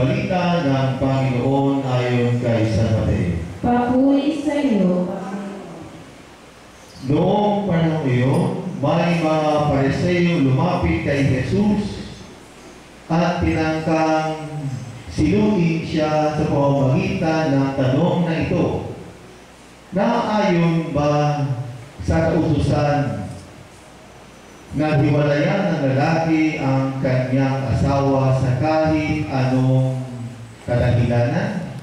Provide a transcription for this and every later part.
balita ng Panginoon ayon kay San Mateo. Papuri sa iyo. Noong panahon iyon, may mga Pariseo lumapit kay Jesus at tinangkang siluin siya sa pamamagitan ng tanong na ito. Naayon ba sa kautusan na hiwalayan ng lalaki ang kanyang asawa sa kahit anong kadahilanan?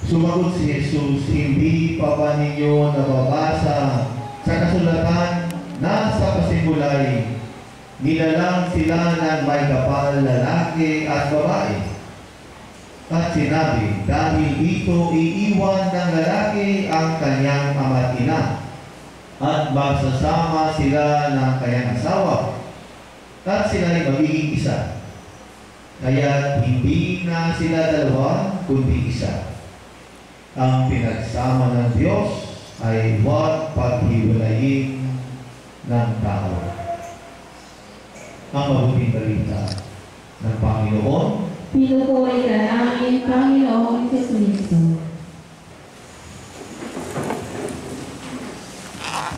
Sumagot si Jesus, hindi pa ba ninyo nababasa sa kasulatan na sa pasimulay, nilalang sila ng may kapal lalaki at babae? At sinabi, dahil dito iiwan ng lalaki ang kanyang ama't ina, at magsasama sila ng kanyang asawa, at sila'y magiging isa. Kaya hindi na sila dalawa, kundi isa. Ang pinagsama ng Diyos ay huwag paghiwalayin ng tao. Ang mabuting balita ng Panginoon. Pinupuri ka namin, Panginoong Jesucristo.